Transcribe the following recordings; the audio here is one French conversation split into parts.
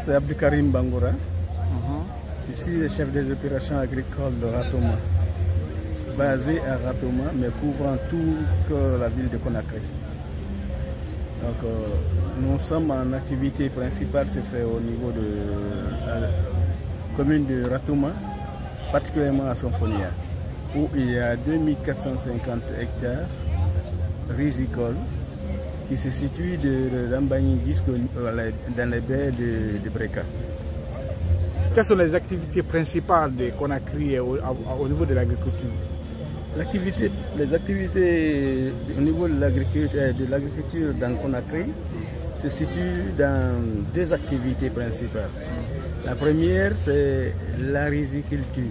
c'est Abdoukarim Bangoura. Je suis le chef des opérations agricoles de Ratoma, basé à Ratoma, mais couvrant toute la ville de Conakry. Donc, nous sommes en activité principale, se fait au niveau de la commune de Ratoma, particulièrement à Sonfonia, où il y a 2450 hectares rizicoles qui se situent de Lambagny jusqu'à dans les baies de Breka. Quelles sont les activités principales de Conakry au niveau de l'agriculture? Les activités au niveau de l'agriculture dans Conakry se situent dans deux activités principales. La première, c'est la riziculture.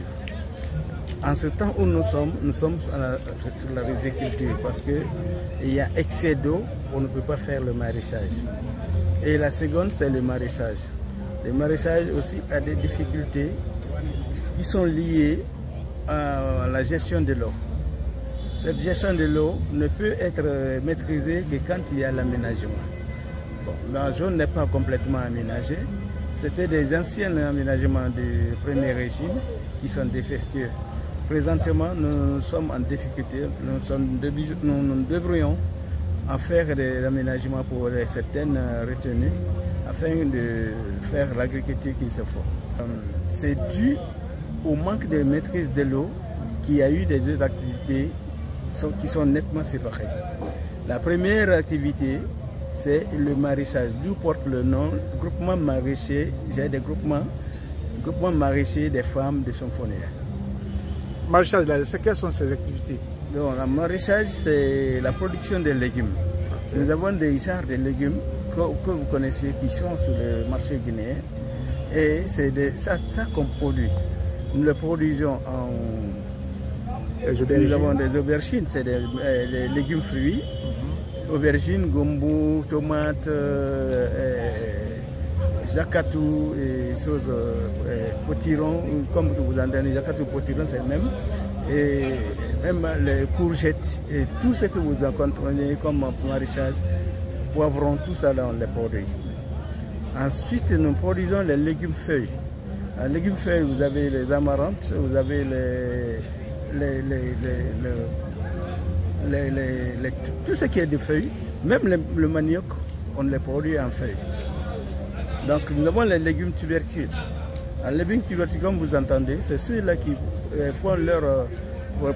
En ce temps où nous sommes sur la riziculture parce qu'il y a excès d'eau, on ne peut pas faire le maraîchage. Et la seconde, c'est le maraîchage. Le maraîchage aussi a des difficultés qui sont liées à la gestion de l'eau. Cette gestion de l'eau ne peut être maîtrisée que quand il y a l'aménagement. Bon, la zone n'est pas complètement aménagée. C'était des anciens aménagements du premier régime qui sont défectueux. Présentement, nous sommes en difficulté. Nous devrions en faire des aménagements pour certaines retenues afin de faire l'agriculture qu'il se faut. C'est dû au manque de maîtrise de l'eau qu'il y a eu des deux activités qui sont nettement séparées. La première activité, c'est le maraîchage, d'où porte le nom groupement maraîcher. J'ai des groupements maraîchers des femmes de Sonfonia. Maraîchage, quelles sont ces activités? Donc, le maraîchage, c'est la production des légumes. Okay. Nous avons des genres de légumes que vous connaissez qui sont sur le marché guinéen. Et c'est ça qu'on produit. Nous le produisons en... Nous avons des aubergines, c'est des légumes fruits. Aubergines, gombo, tomates, jacatou et choses, potiron, comme vous entendez, jacatou, potiron, c'est le même. Et même les courgettes et tout ce que vous rencontrez comme maraîchage, poivrons, tout ça là on les produit. Ensuite, nous produisons les légumes feuilles. Les légumes feuilles, vous avez les amarantes, vous avez tout ce qui est de feuilles, même le manioc, on les produit en feuilles. Donc nous avons les légumes tubercules. Les légumes tubercules, comme vous entendez, c'est ceux-là qui font leur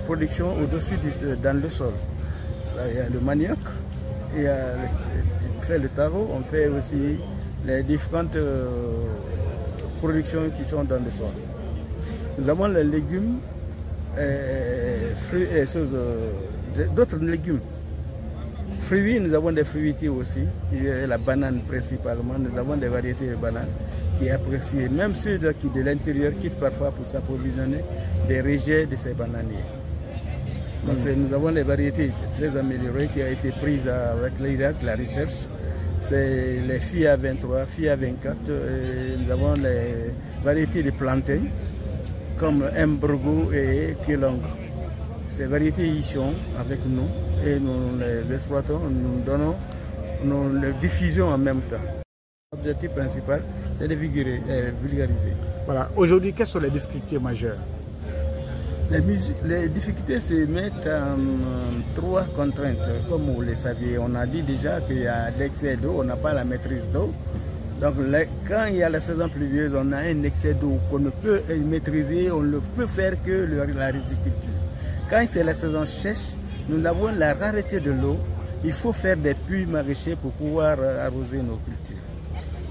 production au-dessus dans le sol. Il y a le manioc, on fait le taro, on fait aussi les différentes productions qui sont dans le sol. Nous avons les légumes, fruits et choses, d'autres légumes. Fruits, nous avons des fruitiers aussi, la banane principalement, nous avons des variétés de bananes qui est appréciées. Même ceux qui de l'intérieur quittent parfois pour s'approvisionner des rejets de ces bananiers. Parce que nous avons des variétés très améliorées qui ont été prises avec l'Irak, la recherche. C'est les FIA 23, FIA 24, nous avons les variétés de plantains comme Mbrgo et Kilong. Ces variétés y sont avec nous et nous les exploitons, nous les diffusons en même temps. L'objectif principal, c'est de vulgariser. Voilà. Aujourd'hui, quelles sont les difficultés majeures? Les difficultés se mettent en trois contraintes. Comme vous le saviez, on a dit déjà qu'il y a l'excès d'eau, on n'a pas la maîtrise d'eau. Donc quand il y a la saison pluvieuse, on a un excès d'eau qu'on ne peut maîtriser, on ne peut faire que la riziculture. Quand c'est la saison sèche, nous avons la rareté de l'eau. Il faut faire des puits maraîchers pour pouvoir arroser nos cultures.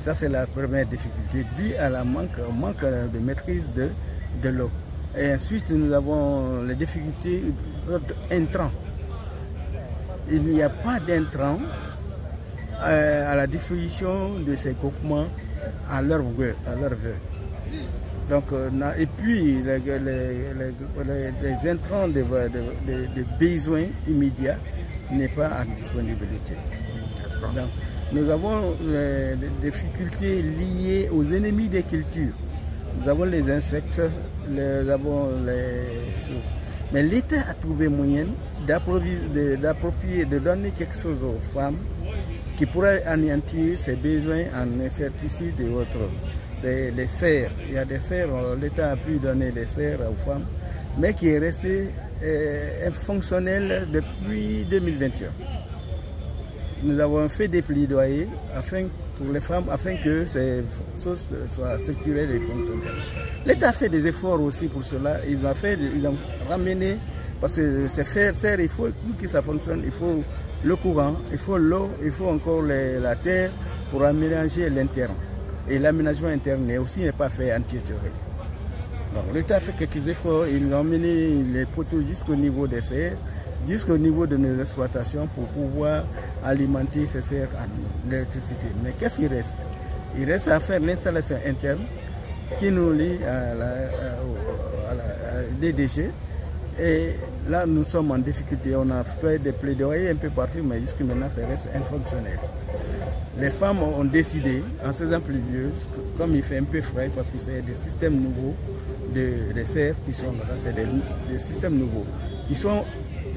Ça, c'est la première difficulté due à la manque de maîtrise de l'eau. Et ensuite, nous avons les difficultés d'intrants. Il n'y a pas d'intrants à la disposition de ces groupements à leur vœu. Donc, et puis, les intrants de besoins immédiats n'est pas à disponibilité. Donc, nous avons des difficultés liées aux ennemis des cultures. Nous avons les insectes, nous avons les choses. Mais l'État a trouvé moyen d'approprier, de donner quelque chose aux femmes qui pourrait anéantir ses besoins en insecticides et autres. C'est les serres. Il y a des serres, l'État a pu donner des serres aux femmes, mais qui est resté fonctionnel depuis 2021. Nous avons fait des plaidoyers pour les femmes afin que ces choses soient structurelles et fonctionnelles. L'État a fait des efforts aussi pour cela. Ils ont ramené, parce que ces serres, il faut que ça fonctionne, il faut le courant, il faut l'eau, il faut encore la terre pour aménager l'interne. Et l'aménagement interne n'est pas fait entièrement. Donc l'État a fait quelques efforts, ils ont mené les poteaux jusqu'au niveau des serres, jusqu'au niveau de nos exploitations pour pouvoir alimenter ces serres en électricité. Mais qu'est-ce qu'il reste? Il reste à faire l'installation interne qui nous lie à la DDG. Et là, nous sommes en difficulté. On a fait des plaidoyers un peu partout, mais jusqu'à maintenant, ça reste infonctionnel. Les femmes ont décidé, en saison pluvieuse, comme il fait un peu frais, parce que c'est des systèmes nouveaux de serres qui sont là, c'est des systèmes nouveaux qui sont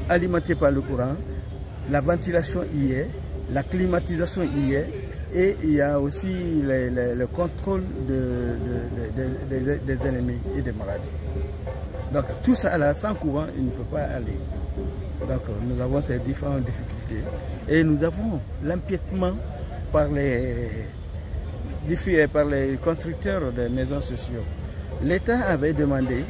alimentés par le courant, la ventilation y est, la climatisation y est, et il y a aussi le contrôle des ennemis et des maladies. Donc tout ça là, sans courant, il ne peut pas aller. Donc nous avons ces différentes difficultés et nous avons l'empiètement par les constructeurs des maisons sociales. L'État avait demandé,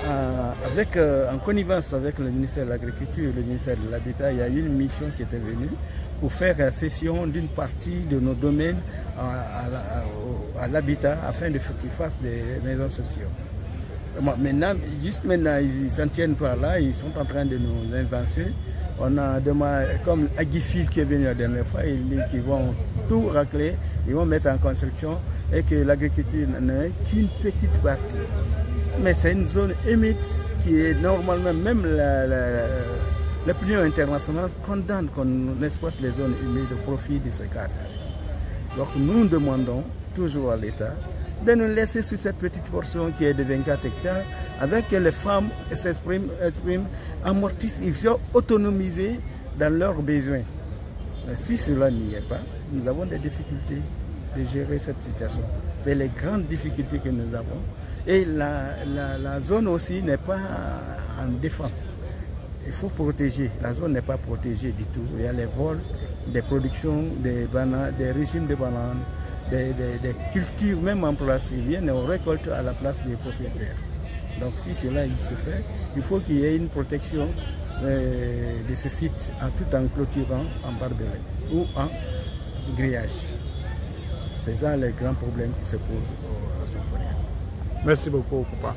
en connivence avec le ministère de l'Agriculture et le ministère de l'Habitat, il y a eu une mission qui était venue pour faire la cession d'une partie de nos domaines à l'habitat afin qu'ils fassent des maisons sociales. Maintenant, ils s'en tiennent pas là, ils sont en train de nous invancer. On a demandé, comme Agifil qui est venu la dernière fois, ils disent qu'ils vont tout racler, ils vont mettre en construction et que l'agriculture n'est qu'une petite partie. Mais c'est une zone humide qui est normalement, même l'opinion internationale condamne qu'on exploite les zones humides au profit de ces cadres. Donc nous demandons toujours à l'État de nous laisser sur cette petite portion qui est de 24 hectares, avec que les femmes s'expriment, amortissent, ils sont autonomisés dans leurs besoins. Mais si cela n'y est pas, nous avons des difficultés de gérer cette situation. C'est les grandes difficultés que nous avons. Et la zone aussi n'est pas en défense. Il faut protéger. La zone n'est pas protégée du tout. Il y a les vols, des productions, des bananes, des régimes de bananes, des cultures même en place. Ils viennent et on récolte à la place des propriétaires. Donc si cela il se fait, il faut qu'il y ait une protection de ce site tout en clôturant en barbelé ou en grillage. C'est ça les grands problèmes qui se posent à Sofonia. Merci beaucoup, papa.